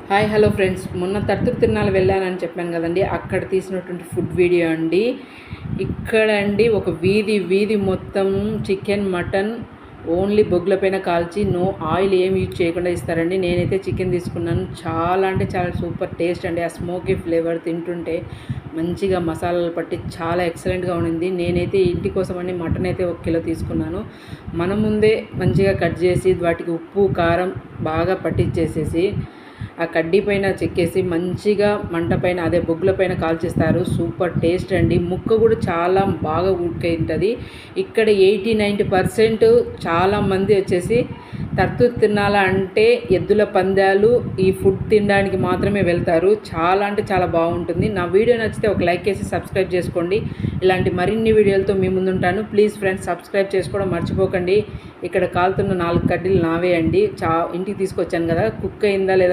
Hi hello friends, మొన్న తర్తూర్ తిరునాళ్ళు వెళ్ళానని చెప్పాను కదండి. అక్కడ తీసినటువంటి ఫుడ్ వీడియో అండి. ఇక్కడ అండి ఒక వీధి మొత్తం చికెన్ మటన్ ఓన్లీ బొగ్గుల పైన కాల్చి నో ఆయిల్ ఏమి యూజ్ చేయకుండా ఇస్తారండి. నేనైతే చికెన్ తీసుకున్నాను. చాలా అంటే చాలా సూపర్ టేస్ట్ అండి. ఆ స్మోకీ ఫ్లేవర్ తింటుంటే మంచిగా మసాలాలు పట్టి చాలా ఎక్సలెంట్గా ఉండింది. నేనైతే ఇంటి కోసం అని మటన్ అయితే 1 కిలో తీసుకున్నాను. మన ముందే మంచిగా కట్ చేసి వాటికి ఉప్పు కారం బాగా పట్టించేసేసి ఆ కడ్డీ పైన చెక్కేసి మంచిగా మంట పైన అదే బొగ్గుల పైన కాల్చేస్తారు. సూపర్ టేస్ట్ అండి. ముక్క కూడా చాలా బాగా ఉడికింటుంది. ఇక్కడ 80-90% చాలామంది వచ్చేసి తర్తూర్ తిరునాళ్ళ అంటే ఎద్దుల పందాలు ఈ ఫుడ్ తినడానికి మాత్రమే వెళ్తారు. చాలా అంటే చాలా బాగుంటుంది. నా వీడియో నచ్చితే ఒక లైక్ చేసి సబ్స్క్రైబ్ చేసుకోండి. ఇలాంటి మరిన్ని వీడియోలతో మీ ముందుంటాను. ప్లీజ్ ఫ్రెండ్స్, సబ్స్క్రైబ్ చేసుకోవడం మర్చిపోకండి. ఇక్కడ కాలుతున్న 4 కడ్డీలు నావే అండి. ఇంటికి తీసుకొచ్చాను కదా, కుక్ అయిందా లేదా